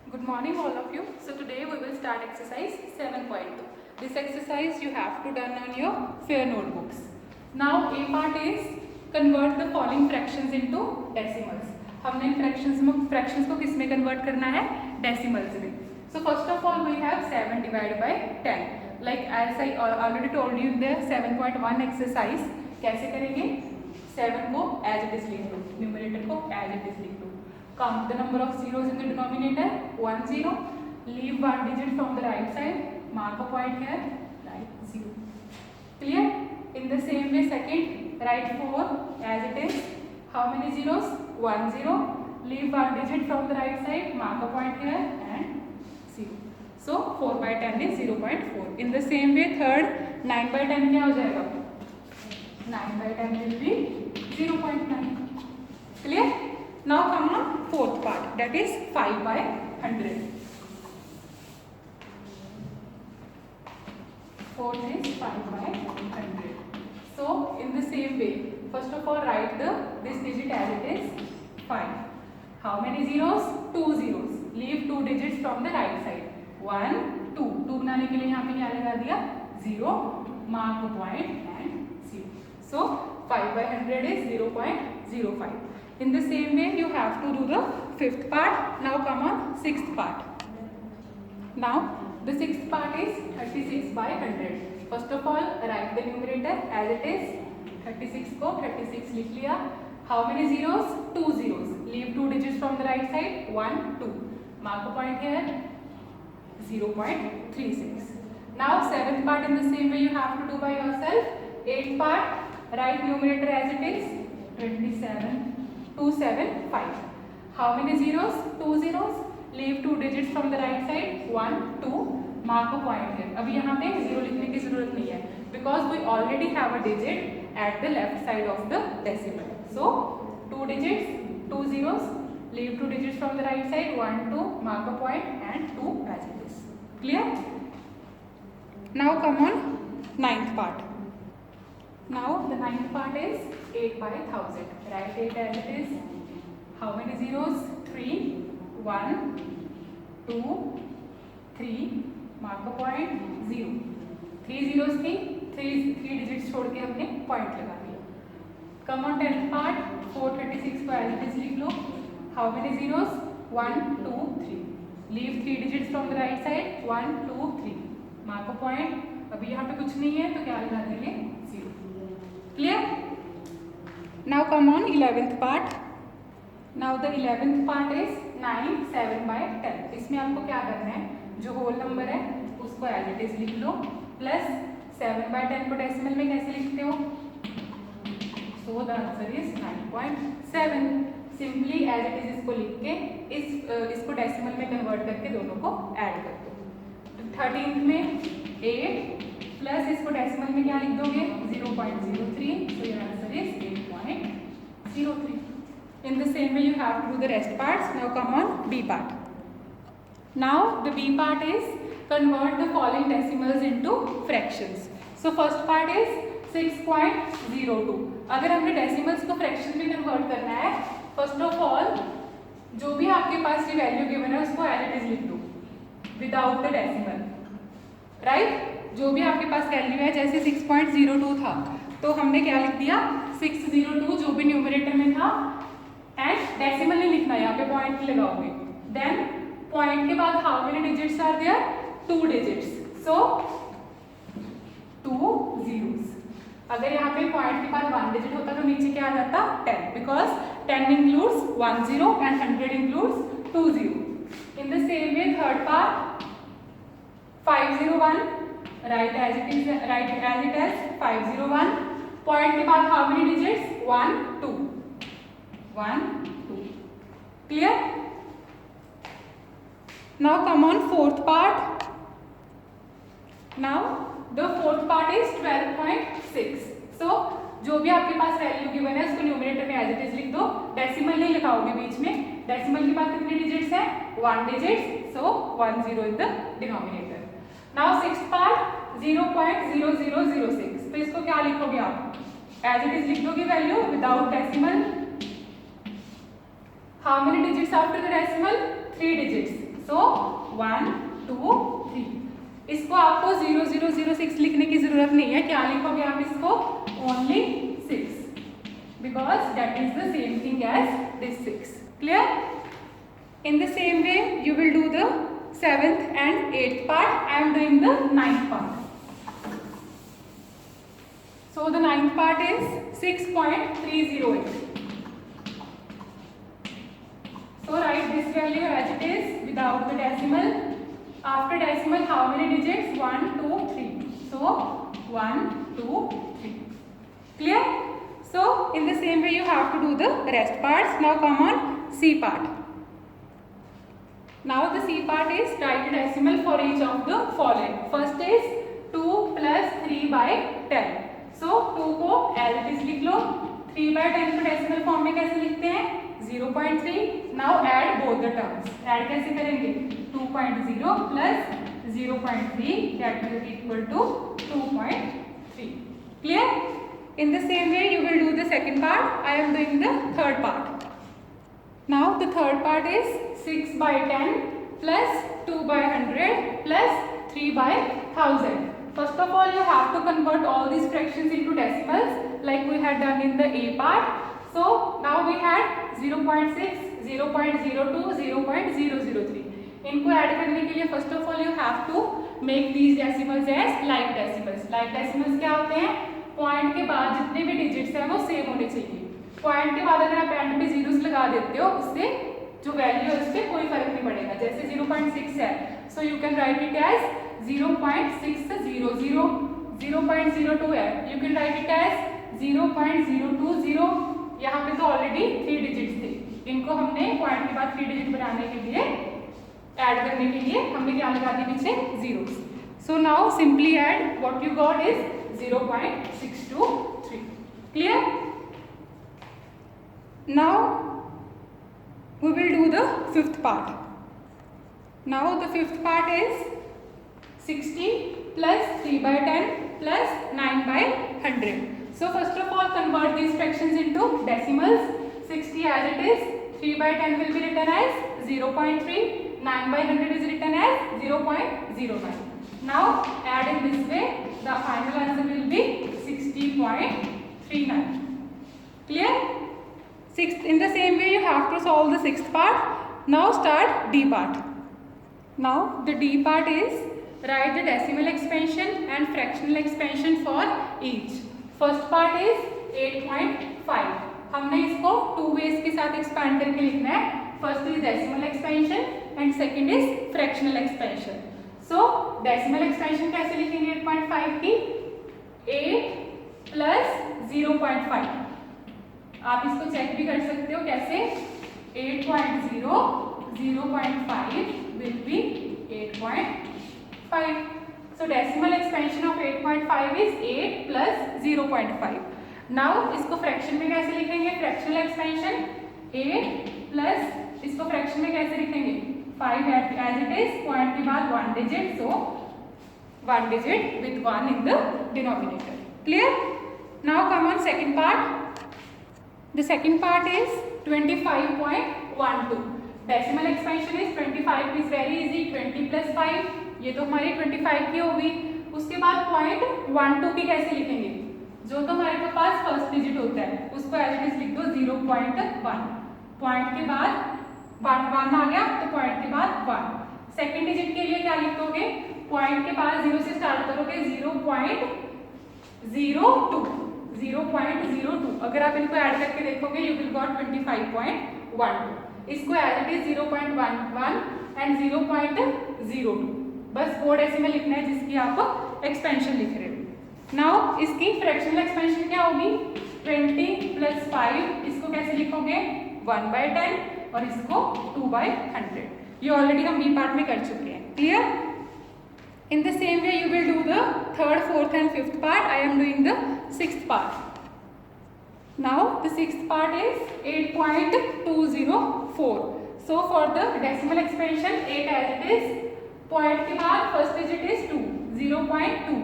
Good morning all of you. So today we will start exercise 7.2. This exercise you have to done on your fair notebooks. Now A part is convert the following fractions into decimals. हमने fractions को किस में convert करना है? Decimals में. So first of all we have 7 divided by 10. Like as I already told you in the 7.1 exercise, कैसे करेंगे? 7 को as it is लिख लो, numerator को as it is लिख लो. Count the number of zeros in the denominator. 1 0. Leave one digit from the right side. Mark a point here. Write 0. Clear? In the same way, second, write 4 as it is. How many zeros? 1 0. Leave one digit from the right side. Mark a point here and 0. So 4 by 10 is 0.4. In the same way, third, 9 by 10 क्या हो जाएगा? 9 by 10 will be 0.9. Clear? Now come on fourth part, that is 5 by 100. Fourth is 5 by 100. So in the same way, first of all write this digit as it is 5. How many zeros? 2 zeros. Leave 2 digits from the right side. 1 2. 2 बनाने के लिए यहाँ पे क्या लगा दिया? 0. Mark a point and 0. So 5 by 100 is 0.05. In the same way, you have to do the fifth part. Now come on sixth part. Now the sixth part is 36 by 100. First of all, write the numerator as it is. 36 को 36 लिख लिया. How many zeros? 2 zeros. Leave 2 digits from the right side. 1 2. Mark a point here. 0.36. Now seventh part in the same way you have to do by yourself. Eighth part, write numerator as it is. 27. 275. How many zeros? 2 zeros. Leave 2 digits from the right side. 1 2. Mark a point here. अभी यहाँ पे 0 लिखने की जरूरत नहीं है, because we already have a digit at the left side of the decimal. So 2 digits, 2 zeros. Leave 2 digits from the right side. 1 2. Mark a point and 2 as it is. Clear? Now come on ninth part. Now the ninth part is 8 by 1000. Write 8 as it is. How many zeros? 3. 1 2 3. Mark a point. 0. 3 zeros थी. 3 digits छोड़ के हमने point लगा दिया. Come on 10th part. 436 को as it is लिख लो. How many zeros? 1 2 3. Leave 3 digits from the right side. 1 2 3. Mark a point. अभी यहाँ पे कुछ नहीं है तो क्या लगा देंगे? 0. Clear? Now come on 11th part. Now the 11th part is 9 7 by 10. इसमें आपको क्या करना है? जो होल नंबर है उसको as it is लिख लो, प्लस 7 by 10 को डेसिमल में कैसे लिखते हो? So the answer is 9.7. Simply as it is इसको लिख के इसको डेसिमल में कन्वर्ट करके दोनों को ऐड कर दो. 13th में 8 प्लस इसको डेसिमल में क्या लिख दोगे? 0.03. So your answer is 8.03. In the same way you have to do the rest parts. Now come on B part. Now the B part is convert the following decimals into fractions. So first part is 6.02. अगर हमने decimals को fraction में convert करना है, first of all जो भी आपके पास ये value given है उसको as it is लिख दो without the decimal. Right? जो भी आपके पास वैल्यू है, जैसे 6.02 था तो हमने क्या लिख दिया? 602 जो भी न्यूमरेटर में था एंड डेसिमल नहीं लिखना, यहाँ पे पॉइंट लगाओगे. देन पॉइंट के बाद how many digits are there? 2 digits. So 2 zeros. अगर यहाँ पे पॉइंट के बाद 1 डिजिट होता तो नीचे क्या आ जाता? 10, because 10 includes 1 0 and 100 includes 2 0. In the same way third part 501. Write as it is. Write as it as 501. Point के बाद how many digits? 1 2. 1 2. Clear? Now come on fourth part. Now the fourth part is 12.6. So जो भी आपके पास value given है उसको numerator में as it is लिख दो. डेसिमल नहीं लिखाओगे बीच में. डेसिमल के बाद कितने डिजिट्स हैं? 1 digits. So 1 0 in the denominator. Now sixth part 0.0006. तो इसको क्या लिखोगे आप? As it is लिख दोगे value without decimal. How many digits after the decimal? 3 digits. सो 1 2 3। इसको आपको 0006 लिखने की जरूरत नहीं है, क्या लिखोगे आप इसको? Only 6, because that is the same thing as this 6। Clear? In the same way you will do the 7th and 8th part. I am doing the 9th part. So the 9th part is 6.308. So write this value as it is without the decimal. After decimal, how many digits? 1 2 3. So 1 2 3. Clear? So in the same way you have to do the rest parts. Now come on C part. Now the C part is write a decimal for each of the following. First is 2 plus 3 by 10. So 2 को as it is लिख लो, 3 by 10 को decimal form में कैसे लिखते हैं? 0.3. Now add both the terms. Add कैसे करेंगे? 2.0 plus 0.3, that will be equal to 2.3. Clear? In the same way you will do the second part. I am doing the third part. Now the third part is 6 by 10 plus 2 by 100 plus 3 by 1000. First of all, you have to convert all these fractions into decimals like we had done in the A part. So now we had 0.6, 0.02, 0.003. इनको add करने के लिए first of all you have to make these decimals as like decimals. Like decimals क्या होते हैं? Point के बाद जितने भी डिजिट्स हैं वो सेम होने चाहिए। पॉइंट के बाद अगर आप एंड पे जीरोस लगा देते हो, उससे जो वैल्यू है उस पर कोई फर्क नहीं पड़ेगा। जैसे 0.6 है, so you can write it as 0.600। 0.02 है, you can write it as 0.020। यहाँ पे तो ऑलरेडी 3 डिजिट्स थे, इनको हमने पॉइंट के बाद 3 डिजिट बनाने के लिए ऐड करने के लिए हमने क्या लगा दी पीछे? Zeros. So now simply add what you got is 0.623। Clear? Now we will do the fifth part. Now the fifth part is 60 plus 3 by 10 plus 9 by 100. So first of all convert these fractions into decimals. 60 as it is, 3 by 10 will be written as 0.3, 9 by 100 is written as 0.09. Now add in this way, the final answer will be 60.39. Clear? In the same way you have to solve the sixth part. Now start D part. Now the D part is write the decimal expansion and fractional expansion for each. First part is 8.5. हमने इसको 2 ways के साथ expand करके लिखना है. First is decimal expansion and second is fractional expansion. So decimal expansion कैसे लिखेंगे 8.5 की? 8 plus 0.5. आप इसको चेक भी कर सकते हो कैसे? 8.0 0.5 will be 8.5. So decimal expansion of 8.5 is 8 plus 0.5. Now इसको फ्रैक्शन में कैसे लिखेंगे? फ्रैक्शनल एक्सपेंशन 8 प्लस इसको फ्रैक्शन में कैसे लिखेंगे? 5 as it is, पॉइंट के बाद 1 digit, so 1 digit with 1 in the denominator. Clear? Now come on second part. The second part is 25.12. Decimal expansion is 25 is very easy. 20 plus 5, ये तो हमारी 25 की होगी। उसके बाद पॉइंट 12 की कैसे लिखेंगे? जो तो हमारे पास फर्स्ट डिजिट होता है उसको एज इट इज लिख दो 0.1। पॉइंट के बाद 1 आ गया तो पॉइंट के बाद 1। सेकेंड डिजिट के लिए क्या लिखोगे? पॉइंट के बाद 0 से स्टार्ट करोगे 0.02। अगर आप इनको ऐड करके देखोगे यू विल गॉट 25.12। इसको एज इट इज 0.11 एंड 0.02, बस 4 डेसिमल लिखना है जिसकी आप एक्सपेंशन लिख रहे हो। नाउ इसकी फ्रैक्शनल एक्सपेंशन क्या होगी? 20 प्लस 5, इसको कैसे लिखोगे? 1/10 और इसको 2/100। ये ऑलरेडी हम बी पार्ट में कर चुके हैं। Clear? In the same way you will do the third, fourth and fifth part. I am doing the sixth part. Now the sixth part is 8.204. So for the decimal expansion 8 as it is, point के बाद first digit is 2, 0.2,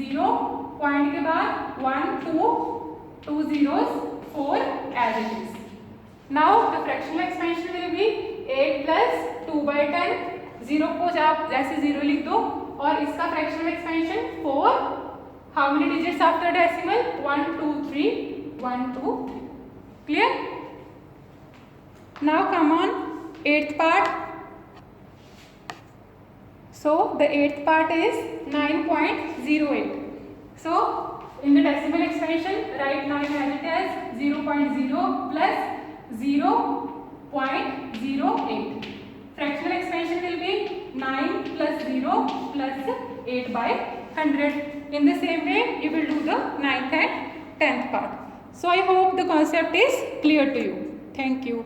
0 point के बाद 1, 2, 2 zeros, 4 as it is. Now the fractional expansion will be 8 plus 2/10, 0 को आप जैसे 0 लिख दो और इसका fractional expansion 4. How many digits after decimal? 1 2 3 1 2. Clear? Now come on 8th part. So the 8th part is 9.08. So in the decimal expansion, write 9 as it is 0.0 plus 0.08. Fractional expansion will be 9 plus 0 plus 8/100. In the same way, you will do the 9th and 10th part. So I hope the concept is clear to you. Thank you.